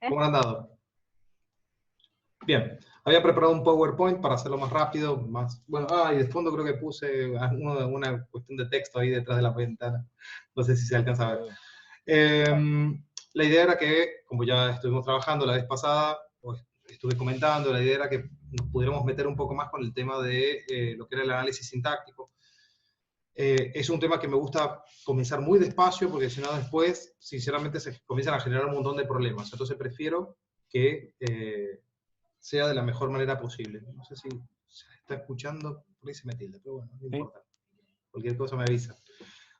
¿Cómo han andado? Bien, había preparado un PowerPoint para hacerlo más rápido, más, bueno, y de fondo creo que puse una cuestión de texto ahí detrás de la ventana, no sé si se alcanza a ver. La idea era que, como ya estuvimos trabajando la vez pasada, pues estuve comentando, la idea era que nos pudiéramos meter un poco más con el tema de lo que era el análisis sintáctico. Es un tema que me gusta comenzar muy despacio, porque si no después, sinceramente, se comienzan a generar un montón de problemas. Entonces prefiero que sea de la mejor manera posible. No sé si se está escuchando, por ahí se me tilda, pero bueno, no importa. Cualquier cosa me avisa.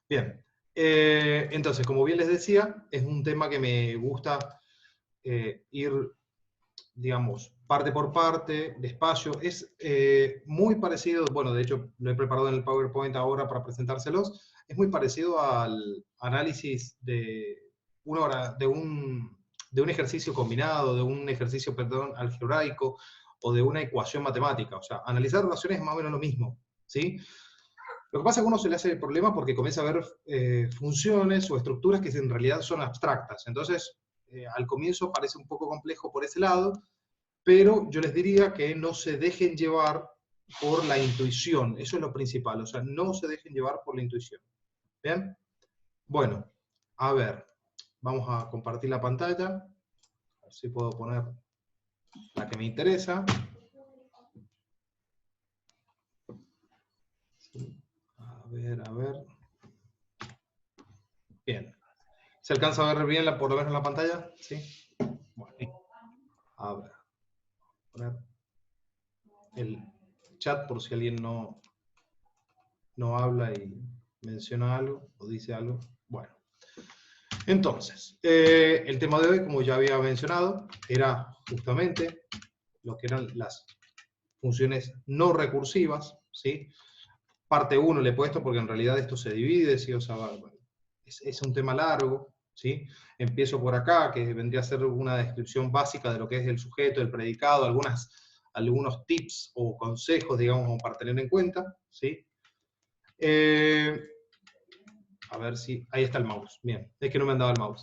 Bien, entonces, como bien les decía, es un tema que me gusta ir, digamos, parte por parte, despacio. Es muy parecido, bueno, de hecho, lo he preparado en el PowerPoint ahora para presentárselos, es muy parecido al análisis de una hora, de un ejercicio combinado, de un ejercicio, perdón, algebraico, o de una ecuación matemática. O sea, analizar relaciones es más o menos lo mismo, ¿sí? Lo que pasa es que a uno se le hace el problema porque comienza a ver funciones o estructuras que en realidad son abstractas. Entonces, al comienzo parece un poco complejo por ese lado, pero yo les diría que no se dejen llevar por la intuición. Eso es lo principal. O sea, no se dejen llevar por la intuición. ¿Bien? Bueno, a ver. Vamos a compartir la pantalla. A ver si puedo poner la que me interesa. A ver, a ver. Bien. ¿Se alcanza a ver bien por lo menos en la pantalla? ¿Sí? Bueno. A ver. Poner el chat por si alguien no habla y menciona algo o dice algo. Bueno. Entonces, el tema de hoy, como ya había mencionado, era justamente lo que eran las funciones no recursivas, ¿sí? Parte 1 le he puesto porque en realidad esto se divide, ¿sí? O sea, es un tema largo, ¿sí? Empiezo por acá, que vendría a ser una descripción básica de lo que es el sujeto, el predicado, algunos tips o consejos, digamos, para tener en cuenta, ¿sí? A ver si... Ahí está el mouse. Bien, es que no me andaba el mouse.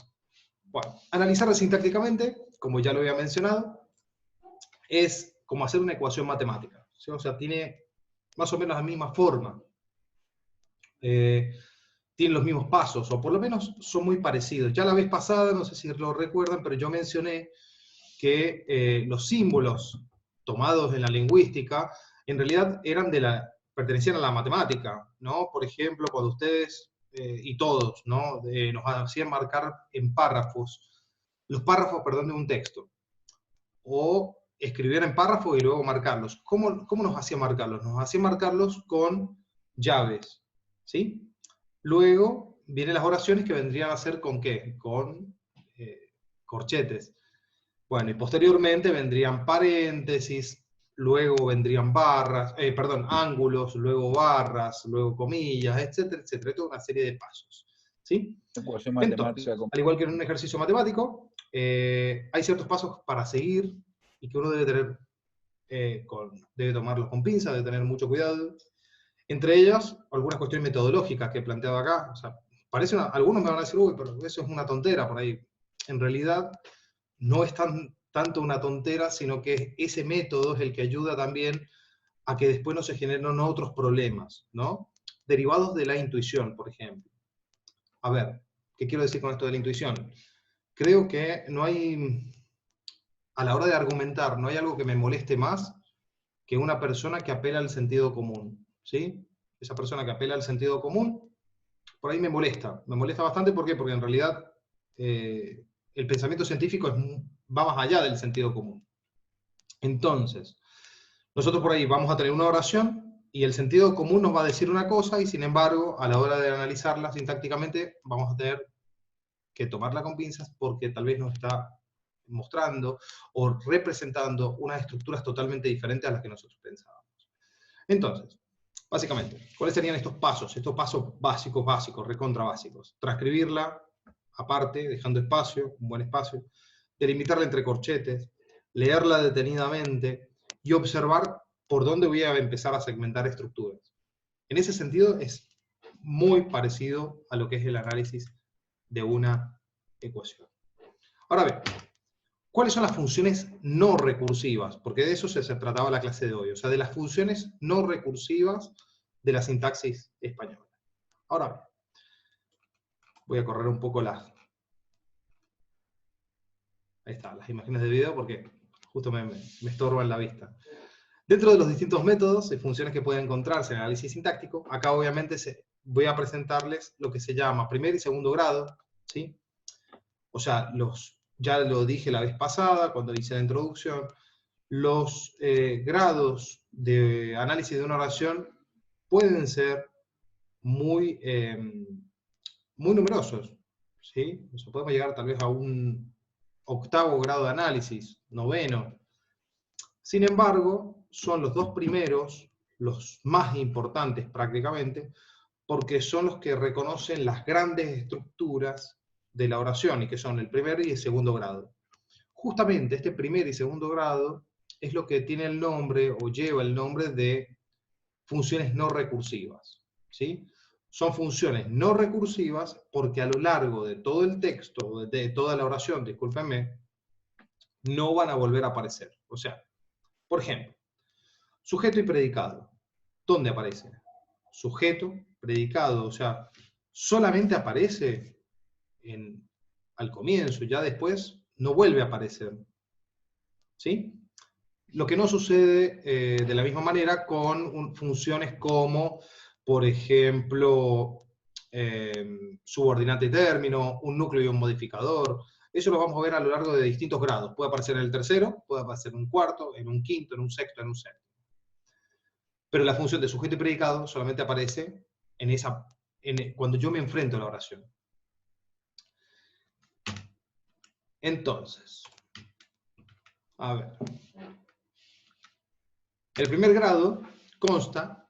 Bueno, analizarla sintácticamente, como ya lo había mencionado, es como hacer una ecuación matemática, ¿sí? O sea, tiene más o menos la misma forma. Tienen los mismos pasos, o por lo menos son muy parecidos. Ya la vez pasada, no sé si lo recuerdan, pero yo mencioné que los símbolos tomados en la lingüística, en realidad pertenecían a la matemática, ¿no? Por ejemplo, cuando ustedes, y todos, ¿no? Nos hacían marcar en párrafos, los párrafos, perdón, de un texto, o escribir en párrafos y luego marcarlos. ¿Cómo nos hacía marcarlos? Nos hacía marcarlos con llaves, ¿sí? Luego vienen las oraciones que vendrían a ser ¿con qué? Con corchetes. Bueno, y posteriormente vendrían paréntesis, luego vendrían barras, ángulos, luego barras, luego comillas, etcétera, etcétera. Toda una serie de pasos, ¿sí? Entonces, al igual que en un ejercicio matemático, hay ciertos pasos para seguir y que uno debe tener, debe tomarlos con pinzas, debe tener mucho cuidado. Entre ellas, algunas cuestiones metodológicas que he planteado acá. O sea, algunos me van a decir, uy, pero eso es una tontera por ahí. En realidad, no es tanto una tontera, sino que ese método es el que ayuda también a que después no se generen otros problemas, ¿no? Derivados de la intuición, por ejemplo. A ver, ¿qué quiero decir con esto de la intuición? Creo que no hay, a la hora de argumentar, no hay algo que me moleste más que una persona que apela al sentido común, ¿sí? Esa persona que apela al sentido común, por ahí me molesta bastante, ¿por qué? Porque en realidad el pensamiento científico va más allá del sentido común. Entonces, nosotros por ahí vamos a tener una oración y el sentido común nos va a decir una cosa y sin embargo, a la hora de analizarla sintácticamente, vamos a tener que tomarla con pinzas porque tal vez nos está mostrando o representando unas estructuras totalmente diferentes a las que nosotros pensábamos. Entonces, básicamente, ¿cuáles serían estos pasos? Estos pasos básicos, recontra básicos. Transcribirla aparte, dejando espacio, un buen espacio, delimitarla entre corchetes, leerla detenidamente y observar por dónde voy a empezar a segmentar estructuras. En ese sentido es muy parecido a lo que es el análisis de una ecuación. Ahora bien, ¿Cuáles son las funciones no recursivas? Porque de eso se trataba la clase de hoy, o sea, de las funciones no recursivas de la sintaxis española. Ahora, voy a correr un poco las imágenes de video porque justo me estorban la vista. Dentro de los distintos métodos y funciones que pueden encontrarse en el análisis sintáctico, acá obviamente voy a presentarles lo que se llama primer y segundo grado, ¿sí? O sea, ya lo dije la vez pasada cuando hice la introducción, los grados de análisis de una oración pueden ser muy, muy numerosos, ¿sí? O sea, podemos llegar tal vez a un octavo grado de análisis, noveno. Sin embargo, son los dos primeros, los más importantes prácticamente, porque son los que reconocen las grandes estructuras de la oración, y que son el primer y el segundo grado. Justamente este primer y segundo grado es lo que tiene el nombre, o lleva el nombre de funciones no recursivas, ¿sí? Son funciones no recursivas porque a lo largo de todo el texto, de toda la oración, discúlpenme, no van a volver a aparecer. O sea, por ejemplo, sujeto y predicado. ¿Dónde aparece? Sujeto, predicado, o sea, solamente aparece al comienzo, ya después no vuelve a aparecer. ¿Sí? Lo que no sucede de la misma manera con funciones como, por ejemplo, subordinante y término, un núcleo y un modificador. Eso lo vamos a ver a lo largo de distintos grados. Puede aparecer en el tercero, puede aparecer en un cuarto, en un quinto, en un sexto, en un séptimo. Pero la función de sujeto y predicado solamente aparece cuando yo me enfrento a la oración. Entonces, a ver. El primer grado consta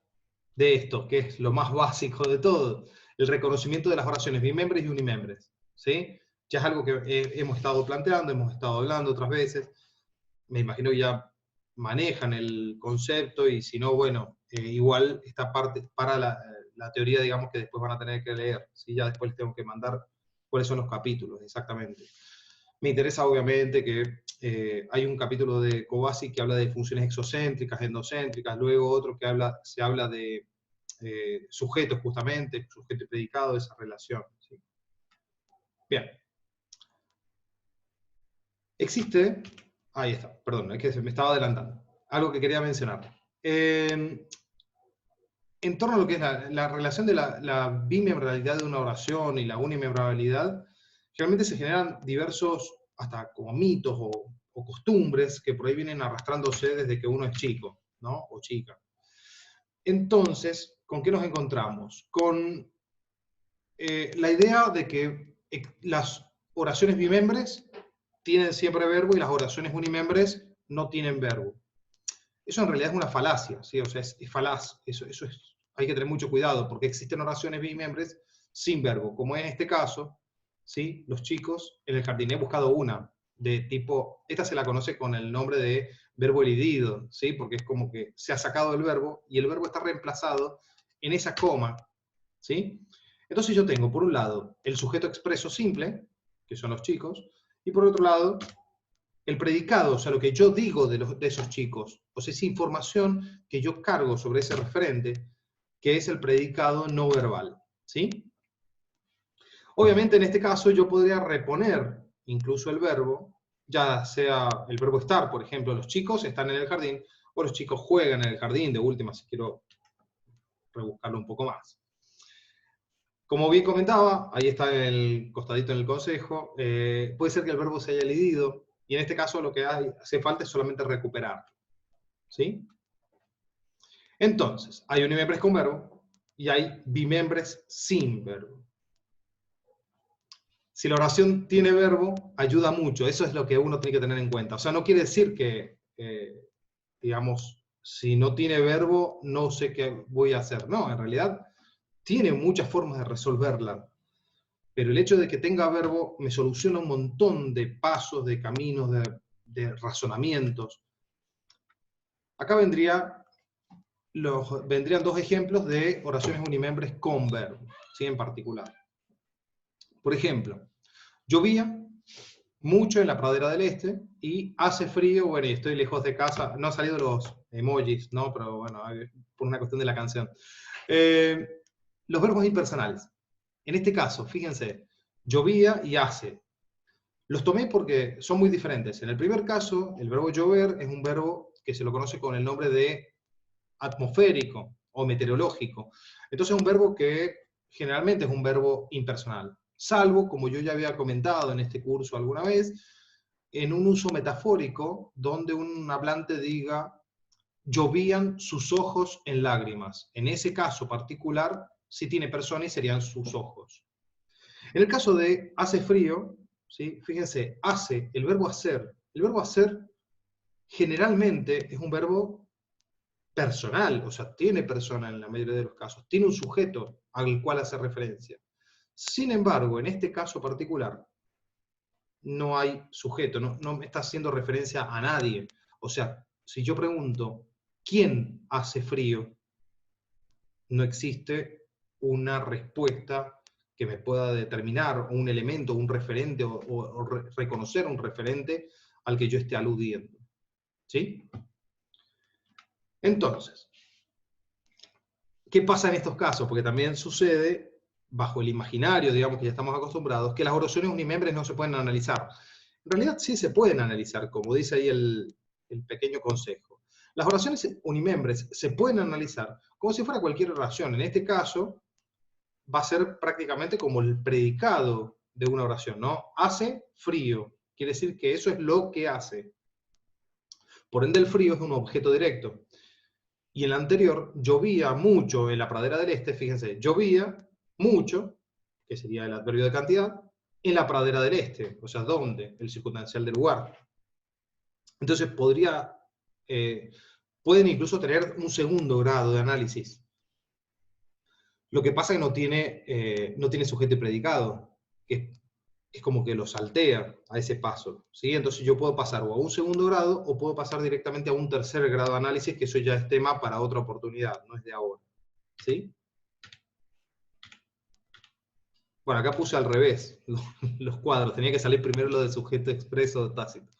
de esto, que es lo más básico de todo, el reconocimiento de las oraciones bimembres y unimembres, ¿sí? Ya es algo que hemos estado planteando, hemos estado hablando otras veces, me imagino que ya manejan el concepto, y si no, bueno, igual esta parte para la teoría, digamos, que después van a tener que leer, ¿sí? Ya después les tengo que mandar cuáles son los capítulos, exactamente. Me interesa obviamente que hay un capítulo de Kovács que habla de funciones exocéntricas, endocéntricas, luego otro que se habla de sujetos justamente, sujeto y predicado, esa relación, ¿sí? Bien. Existe, ahí está, perdón, es que me estaba adelantando, algo que quería mencionar. En torno a lo que es la relación de la bimembralidad de una oración y la unimembralidad, generalmente se generan diversos, hasta como mitos o costumbres que por ahí vienen arrastrándose desde que uno es chico, ¿no? O chica. Entonces, ¿con qué nos encontramos? Con la idea de que las oraciones bimembres tienen siempre verbo y las oraciones unimembres no tienen verbo. Eso en realidad es una falacia, ¿sí? O sea, es falaz. Eso hay que tener mucho cuidado, porque existen oraciones bimembres sin verbo, como en este caso, ¿sí? Los chicos en el jardín. He buscado una de tipo, esta se la conoce con el nombre de verbo elidido, ¿sí? Porque es como que se ha sacado el verbo y el verbo está reemplazado en esa coma, ¿sí? Entonces yo tengo, por un lado, el sujeto expreso simple, que son los chicos, y por otro lado, el predicado, o sea, lo que yo digo de esos chicos, o sea, esa información que yo cargo sobre ese referente, que es el predicado no verbal, ¿sí? Obviamente, en este caso, yo podría reponer incluso el verbo, ya sea el verbo estar, por ejemplo, los chicos están en el jardín, o los chicos juegan en el jardín, de última, si quiero rebuscarlo un poco más. Como bien comentaba, ahí está en el costadito en el consejo, puede ser que el verbo se haya elidido, y en este caso lo que hace falta es solamente recuperarlo, ¿sí? Entonces, hay unimembres con verbo y hay bimembres sin verbo. Si la oración tiene verbo, ayuda mucho, eso es lo que uno tiene que tener en cuenta. O sea, no quiere decir que, digamos, si no tiene verbo, no sé qué voy a hacer. No, en realidad tiene muchas formas de resolverla. Pero el hecho de que tenga verbo me soluciona un montón de pasos, de caminos, de razonamientos. Acá vendrían dos ejemplos de oraciones unimembres con verbo, ¿sí? En particular. Por ejemplo, llovía mucho en la pradera del este, y hace frío, bueno, y estoy lejos de casa. No han salido los emojis, ¿no? Pero bueno, por una cuestión de la canción. Eh, los verbos impersonales. En este caso, fíjense, llovía y hace. Los tomé porque son muy diferentes. En el primer caso, el verbo llover es un verbo que se lo conoce con el nombre de atmosférico o meteorológico. Entonces es un verbo que generalmente es un verbo impersonal, salvo, como yo ya había comentado en este curso alguna vez, en un uso metafórico donde un hablante diga llovían sus ojos en lágrimas. En ese caso particular, si tiene persona y serían sus ojos. En el caso de hace frío, ¿sí? Fíjense, hace, el verbo hacer generalmente es un verbo personal, o sea, tiene persona en la mayoría de los casos, tiene un sujeto al cual hace referencia. Sin embargo, en este caso particular, no hay sujeto, no me está haciendo referencia a nadie. O sea, si yo pregunto, ¿quién hace frío? No existe una respuesta que me pueda determinar un elemento, un referente, o reconocer un referente al que yo esté aludiendo. ¿Sí? Entonces, ¿qué pasa en estos casos? Porque también sucede, bajo el imaginario, digamos, que ya estamos acostumbrados, que las oraciones unimembres no se pueden analizar. En realidad sí se pueden analizar, como dice ahí el pequeño consejo. Las oraciones unimembres se pueden analizar como si fuera cualquier oración. En este caso, va a ser prácticamente como el predicado de una oración, ¿no? Hace frío, quiere decir que eso es lo que hace. Por ende, el frío es un objeto directo. Y en la anterior, llovía mucho en la pradera del este, fíjense, llovía mucho, que sería el adverbio de cantidad, en la pradera del este, o sea, ¿dónde? El circunstancial del lugar. Entonces pueden incluso tener un segundo grado de análisis. Lo que pasa es que no tiene sujeto y predicado, que es como que lo saltea a ese paso, ¿sí? Entonces yo puedo pasar o a un segundo grado o puedo pasar directamente a un tercer grado de análisis, que eso ya es tema para otra oportunidad, no es de ahora, ¿sí? Bueno, acá puse al revés los cuadros, tenía que salir primero lo del sujeto expreso o tácito.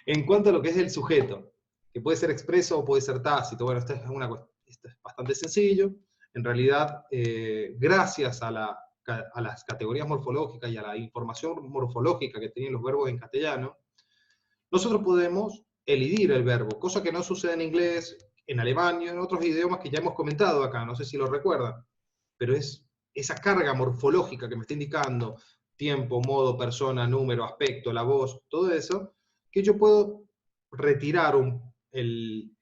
En cuanto a lo que es el sujeto, que puede ser expreso o puede ser tácito, bueno, esto es bastante sencillo. En realidad, gracias a las categorías morfológicas y a la información morfológica que tienen los verbos en castellano, nosotros podemos elidir el verbo, cosa que no sucede en inglés, en alemán y en otros idiomas que ya hemos comentado acá, no sé si lo recuerdan, pero es esa carga morfológica que me está indicando tiempo, modo, persona, número, aspecto, la voz, todo eso, que yo puedo retirar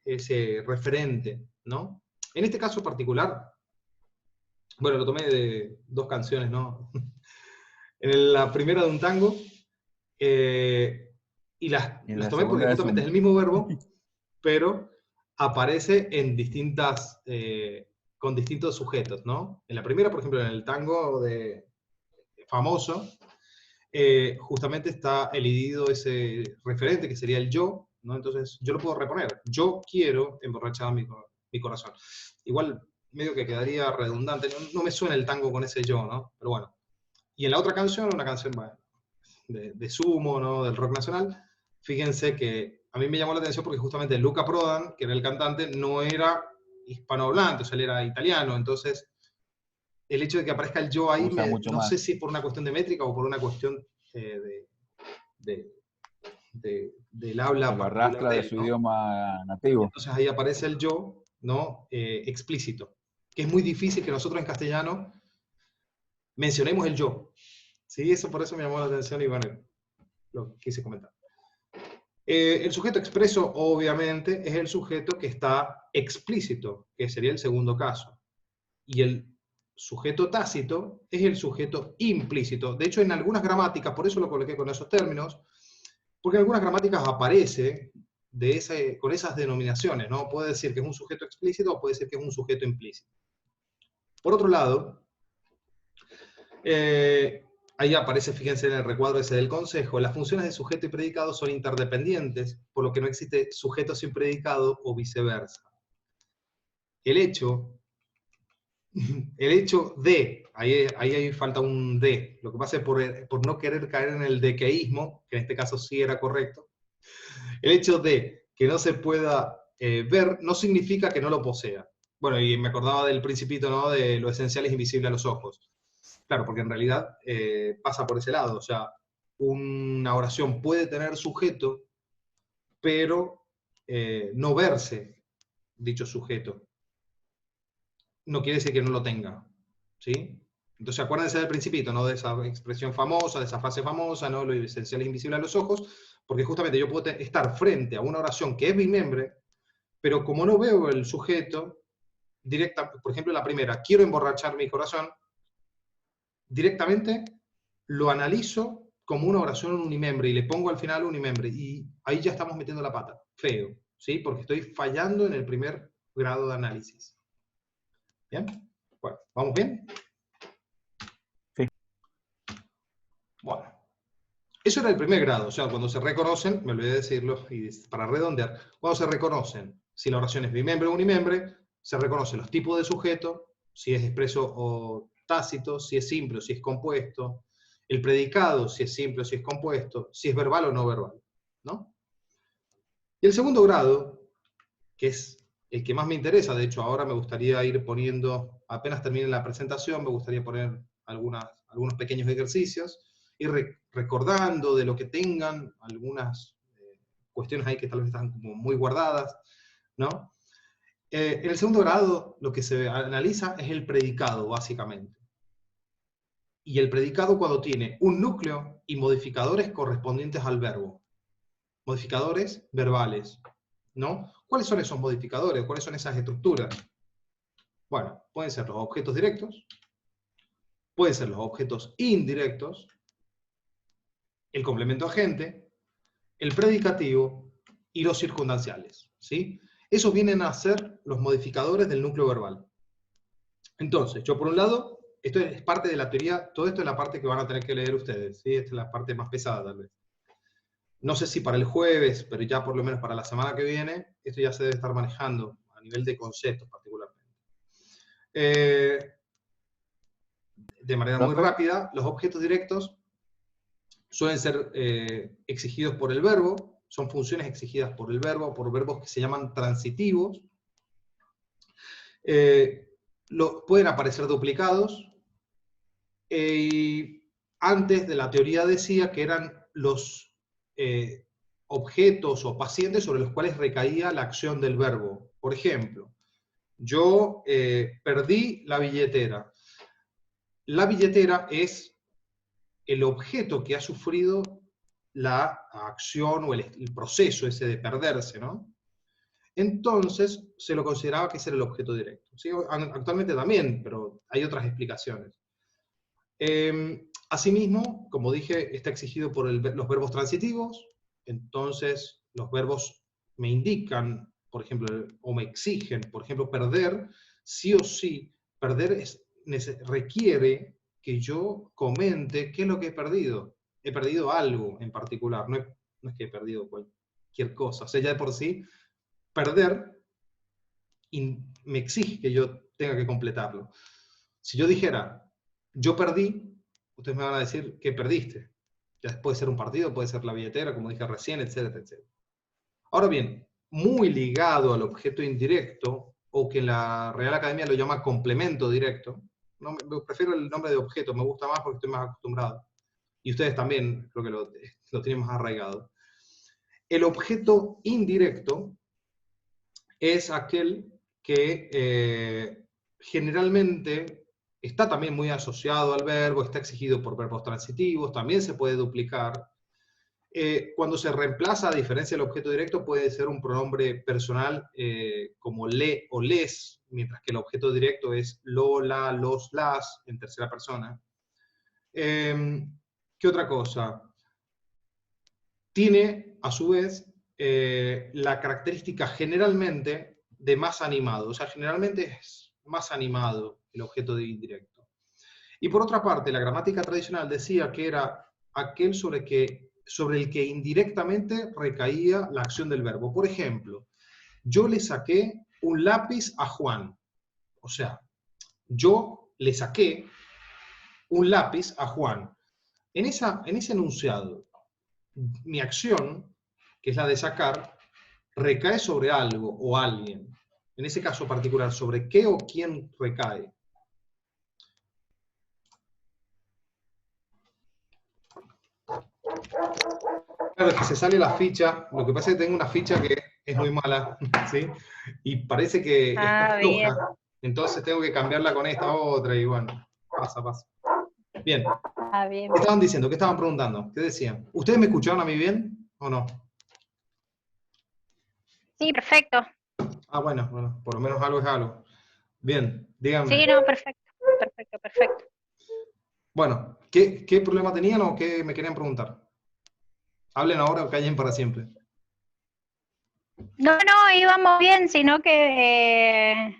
ese referente, ¿no? En este caso particular, bueno, lo tomé de dos canciones, ¿no? En la primera de un tango, y las la tomé porque segunda de justamente es Zoom. el mismo verbo, pero aparece en con distintos sujetos, ¿no? En la primera, por ejemplo, en el tango famoso, justamente está elidido ese referente que sería el yo, ¿no? Entonces yo lo puedo reponer. Yo quiero emborrachar mi corazón. Igual medio que quedaría redundante, no me suena el tango con ese yo, ¿no? Pero bueno. Y en la otra canción, una canción bueno, de Sumo, ¿no? Del rock nacional, fíjense que a mí me llamó la atención porque justamente Luca Prodan, que era el cantante, no era hispanohablante, o sea, él era italiano, entonces el hecho de que aparezca el yo ahí, Usa mucho no sé más. si por una cuestión de métrica o por una cuestión de, del habla Que lo particular arrastra de de él, su ¿no? idioma Y nativo. entonces ahí aparece el yo, ¿no? Explícito, que es muy difícil que nosotros en castellano mencionemos el yo. Sí, eso por eso me llamó la atención y bueno, lo quise comentar. El sujeto expreso, obviamente, es el sujeto que está explícito, que sería el segundo caso. Y el sujeto tácito es el sujeto implícito. De hecho, en algunas gramáticas, por eso lo coloqué con esos términos, porque en algunas gramáticas aparece con esas denominaciones, ¿no? Puede decir que es un sujeto explícito o puede decir que es un sujeto implícito. Por otro lado, ahí aparece, fíjense en el recuadro ese del consejo, las funciones de sujeto y predicado son interdependientes, por lo que no existe sujeto sin predicado o viceversa. El hecho el hecho de, ahí falta un de, lo que pasa es por no querer caer en el dequeísmo, que en este caso sí era correcto, el hecho de que no se pueda ver no significa que no lo posea. Bueno, y me acordaba del Principito, ¿no? De lo esencial es invisible a los ojos. Claro, porque en realidad pasa por ese lado, o sea, una oración puede tener sujeto, pero no verse dicho sujeto. No quiere decir que no lo tenga, ¿sí? Entonces acuérdense del Principito, ¿no? De esa expresión famosa, de esa frase famosa, ¿no? Lo esencial es invisible a los ojos, porque justamente yo puedo estar frente a una oración que es bimembre, pero como no veo el sujeto, directa, por ejemplo, la primera, quiero emborrachar mi corazón, directamente lo analizo como una oración unimembre y le pongo al final unimembre, y ahí ya estamos metiendo la pata, feo, ¿sí? Porque estoy fallando en el primer grado de análisis. ¿Bien? Bueno, ¿vamos bien? Sí. Bueno, eso era el primer grado, o sea, cuando se reconocen, me olvidé de decirlo, y para redondear, cuando se reconocen si la oración es bimembre o unimembre, se reconocen los tipos de sujeto, si es expreso o tácito, si es simple o si es compuesto, el predicado, si es simple o si es compuesto, si es verbal o no verbal, ¿no? Y el segundo grado, que es el que más me interesa, de hecho ahora me gustaría ir poniendo, apenas termine la presentación, me gustaría poner algunos pequeños ejercicios, ir recordando de lo que tengan, algunas cuestiones ahí que tal vez están como muy guardadas, ¿no? En el segundo grado lo que se analiza es el predicado, básicamente. Y el predicado cuando tiene un núcleo y modificadores correspondientes al verbo. Modificadores verbales, ¿no? ¿Cuáles son esos modificadores? ¿Cuáles son esas estructuras? Bueno, pueden ser los objetos directos, pueden ser los objetos indirectos, el complemento agente, el predicativo y los circunstanciales, ¿sí? Esos vienen a ser los modificadores del núcleo verbal. Entonces, yo por un lado, esto es parte de la teoría, todo esto es la parte que van a tener que leer ustedes, ¿sí? Esta es la parte más pesada tal vez. No sé si para el jueves, pero ya por lo menos para la semana que viene, esto ya se debe estar manejando a nivel de conceptos particularmente. De manera muy rápida, los objetos directos suelen ser exigidos por el verbo, son funciones exigidas por el verbo, por verbos que se llaman transitivos. Pueden aparecer duplicados, y antes de la teoría decía que eran los objetos o pacientes sobre los cuales recaía la acción del verbo. Por ejemplo, yo perdí la billetera. La billetera es el objeto que ha sufrido la acción o el proceso ese de perderse, ¿no? Entonces se lo consideraba que ese era el objeto directo. ¿Sí? Actualmente también, pero hay otras explicaciones. Asimismo, como dije, está exigido por los verbos transitivos, entonces los verbos me indican, por ejemplo, o me exigen, por ejemplo, perder, sí o sí, perder requiere que yo comente qué es lo que he perdido. He perdido algo en particular, no es que he perdido cualquier cosa, o sea, ya de por sí, perder me exige que yo tenga que completarlo. Si yo dijera, yo perdí, ustedes me van a decir que perdiste. Ya puede ser un partido, puede ser la billetera, como dije recién, etcétera, etcétera. Ahora bien, muy ligado al objeto indirecto, o que la Real Academia lo llama complemento directo, no, prefiero el nombre de objeto, me gusta más porque estoy más acostumbrado. Y ustedes también, creo que lo tienen más arraigado. El objeto indirecto es aquel que generalmente está también muy asociado al verbo, está exigido por verbos transitivos, también se puede duplicar. Cuando se reemplaza, a diferencia del objeto directo, puede ser un pronombre personal como le o les, mientras que el objeto directo es lo, la, los, las, en tercera persona. ¿Qué otra cosa? Tiene, a su vez, la característica generalmente de más animado, o sea, generalmente es más animado el objeto de indirecto. Y por otra parte, la gramática tradicional decía que era aquel sobre el que indirectamente recaía la acción del verbo. Por ejemplo, yo le saqué un lápiz a Juan. O sea, yo le saqué un lápiz a Juan. En ese enunciado, mi acción, que es la de sacar, recae sobre algo o alguien. En ese caso particular, ¿sobre qué o quién recae? Claro, es que se sale la ficha. Lo que pasa es que tengo una ficha que es muy mala, ¿sí? Y parece que está Bien. floja. Entonces tengo que cambiarla con esta otra y bueno, pasa. Bien. Bien. ¿Qué estaban diciendo? ¿Qué estaban preguntando? ¿Qué decían? ¿Ustedes me escucharon a mí bien o no? Sí, perfecto. Ah, bueno, por lo menos algo es algo. Bien, díganme. Sí, no, perfecto. Bueno, ¿qué problema tenían o qué me querían preguntar? Hablen ahora o callen para siempre. No, íbamos bien, sino que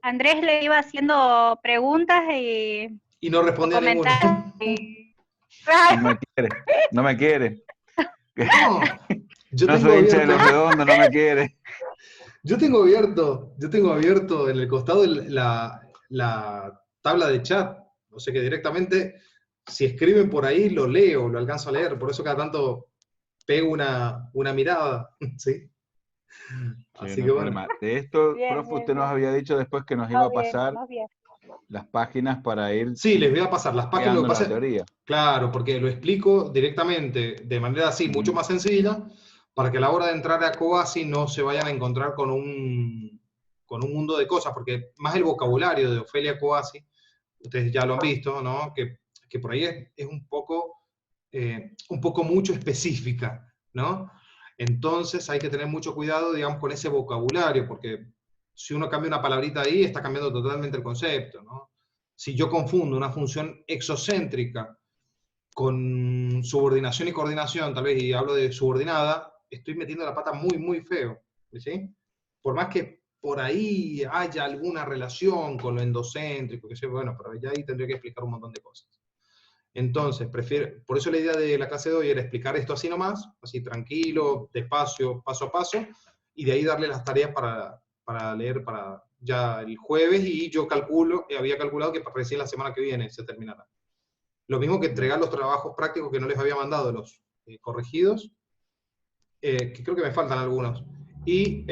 Andrés le iba haciendo preguntas y no respondía ninguna. No me quiere. No, yo no tengo soy hincha de abierto. Los Redondos, no me quiere. Yo tengo abierto en el costado la tabla de chat. O sea que directamente, si escriben por ahí, lo leo, lo alcanzo a leer. Por eso cada tanto pego una mirada. ¿Sí? Así no que hay bueno. problema. De esto, Bien, profe, bien, usted nos bien. había dicho después que nos iba a Vamos bien, pasar vamos bien. las páginas para ir Sí, les voy a pasar las páginas. Lo que quedando pasa la teoría. claro, porque lo explico directamente, de manera así, mucho más sencilla, para que a la hora de entrar a Coasi no se vayan a encontrar con un mundo de cosas, porque más el vocabulario de Ofelia Coasi, ustedes ya lo han visto, ¿no? Que por ahí es un poco mucho específica, ¿no? Entonces hay que tener mucho cuidado, digamos, con ese vocabulario, porque si uno cambia una palabrita ahí, está cambiando totalmente el concepto, ¿no? Si yo confundo una función exocéntrica con subordinación y coordinación, tal vez, y hablo de subordinada, estoy metiendo la pata muy, muy feo, ¿sí? Por más que por ahí haya alguna relación con lo endocéntrico, que sé, bueno, pero ya ahí tendría que explicar un montón de cosas. Entonces, por eso la idea de la clase de hoy era explicar esto así nomás, así tranquilo, despacio, paso a paso, y de ahí darle las tareas para leer para ya el jueves, y yo había calculado que recién la semana que viene se terminará. Lo mismo que entregar los trabajos prácticos que no les había mandado, los corregidos, que creo que me faltan algunos. Y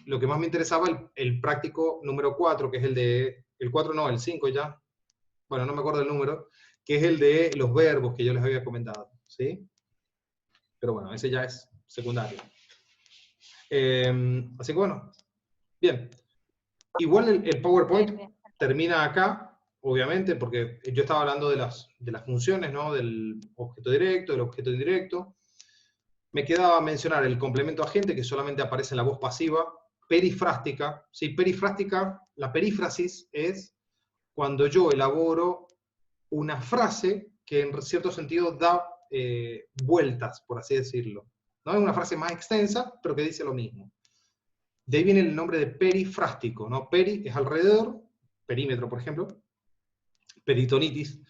lo que más me interesaba, el práctico número 4, que es el 4 no, el 5 ya, bueno, no me acuerdo el número, que es el de los verbos que yo les había comentado, ¿sí? Pero bueno, ese ya es secundario. Así que bueno, bien. Igual el PowerPoint termina acá, obviamente, porque yo estaba hablando de las funciones, ¿no? Del objeto directo, del objeto indirecto. Me quedaba mencionar el complemento agente, que solamente aparece en la voz pasiva, perifrástica. ¿Sí? Perifrástica, la perífrasis es cuando yo elaboro una frase que en cierto sentido da vueltas, por así decirlo. ¿No? Es una frase más extensa, pero que dice lo mismo. De ahí viene el nombre de perifrástico, ¿no? Peri es alrededor, perímetro, por ejemplo, peritonitis,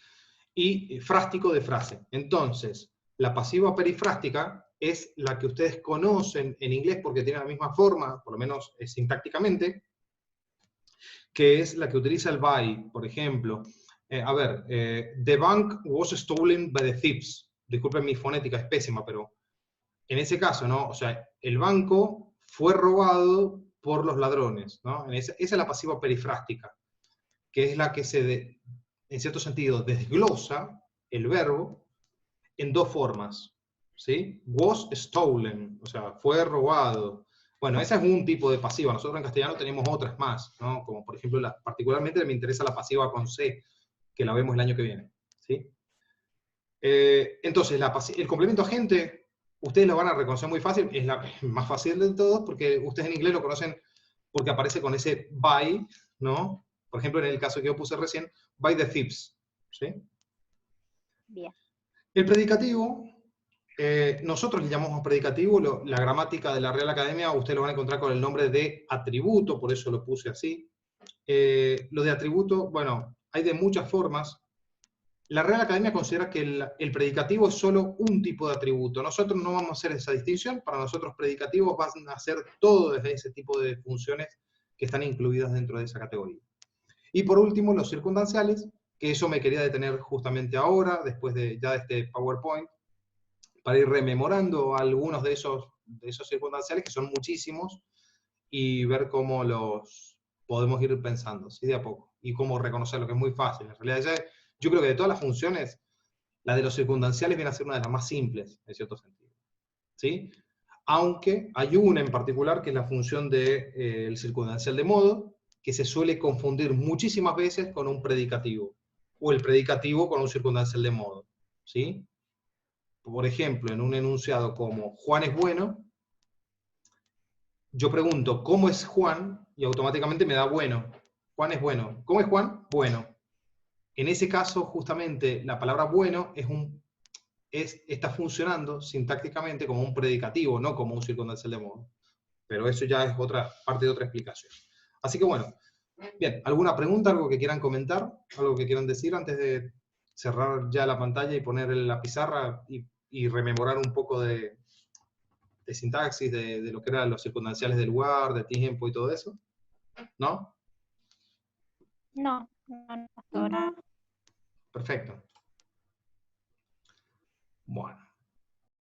y frástico de frase. Entonces, la pasiva perifrástica es la que ustedes conocen en inglés porque tiene la misma forma, por lo menos sintácticamente, que es la que utiliza el by, por ejemplo. The bank was stolen by the thieves. Disculpen mi fonética, es pésima, pero en ese caso, ¿no? O sea, el banco fue robado por los ladrones, ¿no? Esa es la pasiva perifrástica, que es la que en cierto sentido, desglosa el verbo en dos formas, ¿sí? Was stolen, o sea, fue robado. Bueno, ese es un tipo de pasiva. Nosotros en castellano tenemos otras más, ¿no? Como por ejemplo, particularmente me interesa la pasiva con C, que la vemos el año que viene, ¿sí? Entonces, el complemento agente, ustedes lo van a reconocer muy fácil, es la más fácil de todos, porque ustedes en inglés lo conocen porque aparece con ese by, ¿no? Por ejemplo, en el caso que yo puse recién, by the thieves, ¿sí? Bien. El predicativo, nosotros le llamamos predicativo, la gramática de la Real Academia, ustedes lo van a encontrar con el nombre de atributo, por eso lo puse así. Lo de atributo, bueno, hay de muchas formas. La Real Academia considera que el predicativo es solo un tipo de atributo. Nosotros no vamos a hacer esa distinción. Para nosotros predicativos van a ser todo desde ese tipo de funciones que están incluidas dentro de esa categoría. Y por último, los circunstanciales, que eso me quería detener justamente ahora, después de ya de este PowerPoint, para ir rememorando algunos de esos circunstanciales, que son muchísimos, y ver cómo los podemos ir pensando, ¿sí? De a poco, y cómo reconocerlo, que es muy fácil. En realidad, yo creo que de todas las funciones, la de los circunstanciales viene a ser una de las más simples, en cierto sentido, ¿sí? Aunque hay una en particular, que es la función del circunstancial de modo, que se suele confundir muchísimas veces con un predicativo, o el predicativo con un circunstancial de modo, ¿sí? Por ejemplo, en un enunciado como Juan es bueno, yo pregunto ¿cómo es Juan? Y automáticamente me da bueno. Juan es bueno. ¿Cómo es Juan? Bueno. En ese caso, justamente, la palabra bueno está funcionando sintácticamente como un predicativo, no como un circunstancial de modo. Pero eso ya es otra parte de otra explicación. Así que bueno, bien, ¿alguna pregunta, algo que quieran comentar, algo que quieran decir antes de cerrar ya la pantalla y poner la pizarra y rememorar un poco de sintaxis, de lo que eran los circunstanciales del lugar, de tiempo y todo eso? ¿No? No, no, no, hasta ahora. Perfecto. Bueno.